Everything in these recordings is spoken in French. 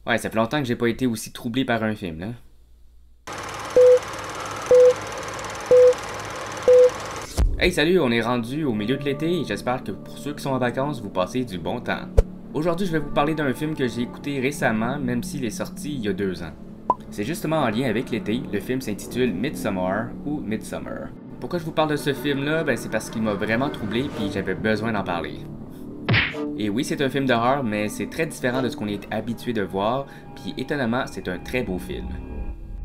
Ouais, ça fait longtemps que j'ai pas été aussi troublé par un film, là. Hey, salut, on est rendu au milieu de l'été et j'espère que pour ceux qui sont en vacances, vous passez du bon temps. Aujourd'hui, je vais vous parler d'un film que j'ai écouté récemment, même s'il est sorti il y a 2 ans. C'est justement en lien avec l'été, le film s'intitule Midsommar ou Midsummer. Pourquoi je vous parle de ce film-là? Ben, c'est parce qu'il m'a vraiment troublé puis j'avais besoin d'en parler. Et oui, c'est un film d'horreur, mais c'est très différent de ce qu'on est habitué de voir, puis étonnamment, c'est un très beau film.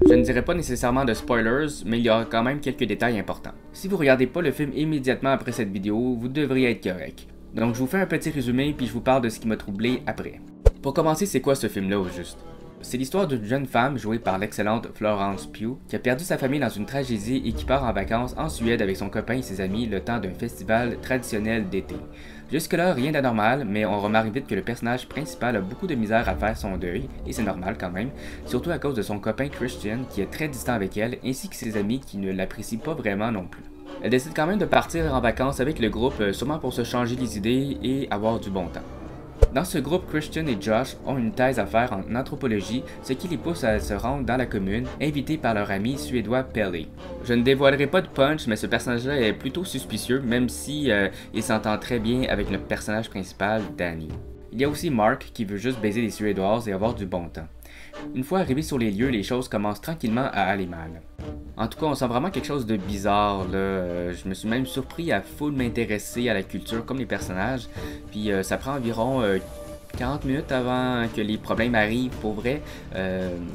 Je ne dirais pas nécessairement de spoilers, mais il y a quand même quelques détails importants. Si vous regardez pas le film immédiatement après cette vidéo, vous devriez être correct. Donc je vous fais un petit résumé puis je vous parle de ce qui m'a troublé après. Pour commencer, c'est quoi ce film-là au juste? C'est l'histoire d'une jeune femme jouée par l'excellente Florence Pugh qui a perdu sa famille dans une tragédie et qui part en vacances en Suède avec son copain et ses amis le temps d'un festival traditionnel d'été. Jusque-là, rien d'anormal, mais on remarque vite que le personnage principal a beaucoup de misère à faire son deuil, et c'est normal quand même, surtout à cause de son copain Christian qui est très distant avec elle, ainsi que ses amis qui ne l'apprécient pas vraiment non plus. Elle décide quand même de partir en vacances avec le groupe, sûrement pour se changer les idées et avoir du bon temps. Dans ce groupe, Christian et Josh ont une thèse à faire en anthropologie, ce qui les pousse à se rendre dans la commune, invités par leur ami suédois Pelle. Je ne dévoilerai pas de punch, mais ce personnage-là est plutôt suspicieux, même si il s'entend très bien avec le personnage principal, Danny. Il y a aussi Mark qui veut juste baiser les Suédoises et avoir du bon temps. Une fois arrivés sur les lieux, les choses commencent tranquillement à aller mal. En tout cas, on sent vraiment quelque chose de bizarre, là. Je me suis même surpris à full m'intéresser à la culture comme les personnages. Puis ça prend environ 40 minutes avant que les problèmes arrivent pour vrai.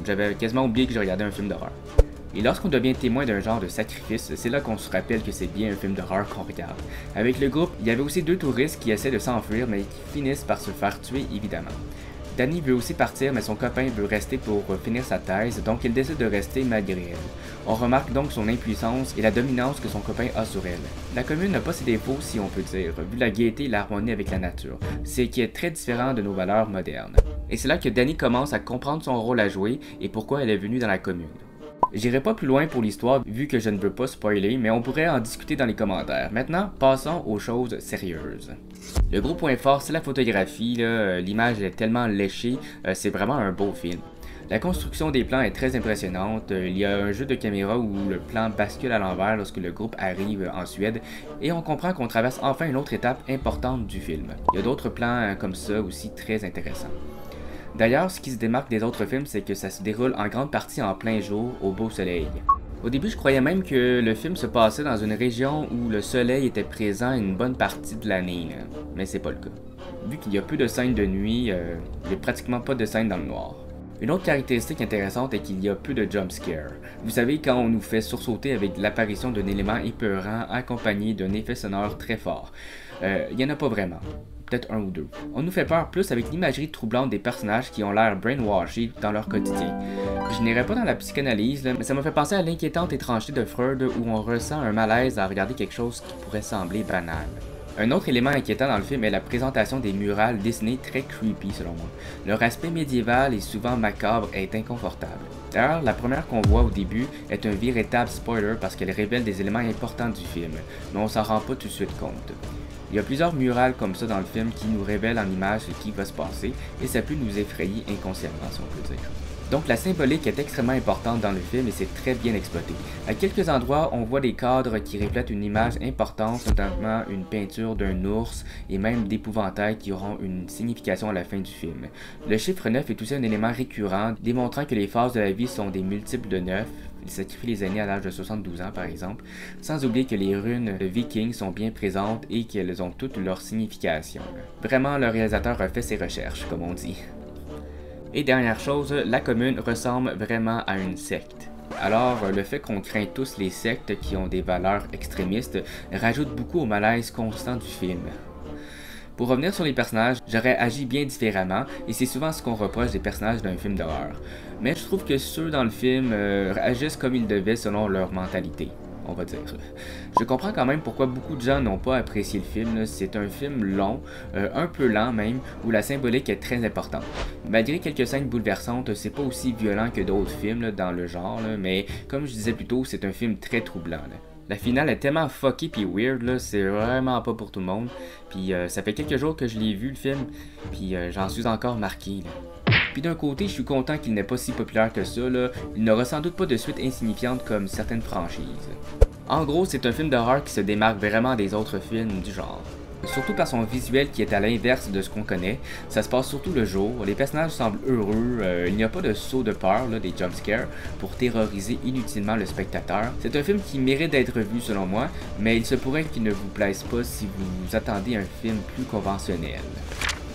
J'avais quasiment oublié que je regardais un film d'horreur. Et lorsqu'on devient témoin d'un genre de sacrifice, c'est là qu'on se rappelle que c'est bien un film d'horreur qu'on regarde. Avec le groupe, il y avait aussi 2 touristes qui essaient de s'enfuir mais qui finissent par se faire tuer évidemment. Danny veut aussi partir, mais son copain veut rester pour finir sa thèse, donc il décide de rester malgré elle. On remarque donc son impuissance et la dominance que son copain a sur elle. La commune n'a pas ses défauts, si on peut dire, vu la gaieté et l'harmonie avec la nature, ce qui est très différent de nos valeurs modernes. Et c'est là que Danny commence à comprendre son rôle à jouer et pourquoi elle est venue dans la commune. J'irai pas plus loin pour l'histoire vu que je ne veux pas spoiler, mais on pourrait en discuter dans les commentaires. Maintenant, passons aux choses sérieuses. Le gros point fort, c'est la photographie, l'image est tellement léchée, c'est vraiment un beau film. La construction des plans est très impressionnante, il y a un jeu de caméra où le plan bascule à l'envers lorsque le groupe arrive en Suède, et on comprend qu'on traverse enfin une autre étape importante du film. Il y a d'autres plans comme ça aussi très intéressants. D'ailleurs, ce qui se démarque des autres films, c'est que ça se déroule en grande partie en plein jour, au beau soleil. Au début, je croyais même que le film se passait dans une région où le soleil était présent une bonne partie de l'année, mais c'est pas le cas. Vu qu'il y a peu de scènes de nuit, il n'y a pratiquement pas de scènes dans le noir. Une autre caractéristique intéressante est qu'il y a peu de jumpscares. Vous savez, quand on nous fait sursauter avec l'apparition d'un élément épeurant accompagné d'un effet sonore très fort. Il n'y en a pas vraiment. Peut-être un ou deux. On nous fait peur plus avec l'imagerie troublante des personnages qui ont l'air brainwashés dans leur quotidien. Je n'irai pas dans la psychanalyse, mais ça m'a fait penser à l'inquiétante étrangeté de Freud où on ressent un malaise à regarder quelque chose qui pourrait sembler banal. Un autre élément inquiétant dans le film est la présentation des murales dessinées très creepy selon moi. Leur aspect médiéval et souvent macabre est inconfortable. D'ailleurs, la première qu'on voit au début est un véritable spoiler parce qu'elle révèle des éléments importants du film, mais on s'en rend pas tout de suite compte. Il y a plusieurs murales comme ça dans le film qui nous révèlent en images ce qui va se passer et ça peut nous effrayer inconsciemment si on peut dire. Donc la symbolique est extrêmement importante dans le film et c'est très bien exploité. À quelques endroits, on voit des cadres qui reflètent une image importante, notamment une peinture d'un ours et même d'épouvantails qui auront une signification à la fin du film. Le chiffre 9 est aussi un élément récurrent, démontrant que les phases de la vie sont des multiples de 9. Il sacrifie les aînés à l'âge de 72 ans par exemple, sans oublier que les runes de Vikings sont bien présentes et qu'elles ont toutes leur signification. Vraiment, le réalisateur a fait ses recherches, comme on dit. Et dernière chose, la commune ressemble vraiment à une secte. Alors, le fait qu'on craint tous les sectes qui ont des valeurs extrémistes rajoute beaucoup au malaise constant du film. Pour revenir sur les personnages, j'aurais agi bien différemment, et c'est souvent ce qu'on reproche des personnages d'un film d'horreur. Mais je trouve que ceux dans le film agissent comme ils devaient selon leur mentalité, on va dire. Je comprends quand même pourquoi beaucoup de gens n'ont pas apprécié le film. C'est un film long, un peu lent même, où la symbolique est très importante. Malgré quelques scènes bouleversantes, c'est pas aussi violent que d'autres films dans le genre, mais comme je disais plus tôt, c'est un film très troublant. La finale est tellement fucky pis weird, là, c'est vraiment pas pour tout le monde. Puis ça fait quelques jours que je l'ai vu le film, puis j'en suis encore marqué. Là. Puis d'un côté, je suis content qu'il n'est pas si populaire que ça, là. Il n'aura sans doute pas de suite insignifiante comme certaines franchises. En gros, c'est un film d'horreur qui se démarque vraiment des autres films du genre. Surtout par son visuel qui est à l'inverse de ce qu'on connaît. Ça se passe surtout le jour, les personnages semblent heureux, il n'y a pas de saut de peur, là, des jumpscares, pour terroriser inutilement le spectateur. C'est un film qui mérite d'être vu selon moi, mais il se pourrait qu'il ne vous plaise pas si vous attendez un film plus conventionnel.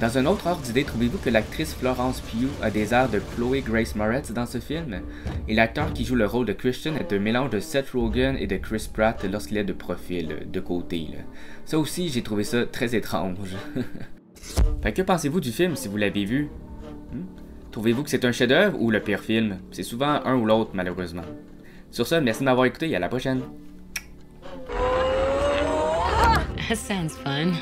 Dans un autre ordre d'idée, trouvez-vous que l'actrice Florence Pugh a des airs de Chloe Grace Moretz dans ce film? Et l'acteur qui joue le rôle de Christian est un mélange de Seth Rogen et de Chris Pratt lorsqu'il est de profil, de côté. Là. Ça aussi, j'ai trouvé ça très étrange. Fait que pensez-vous du film si vous l'avez vu? Trouvez-vous que c'est un chef-d'œuvre ou le pire film? C'est souvent un ou l'autre, malheureusement. Sur ce, merci de m'avoir écouté et à la prochaine. That sounds fun.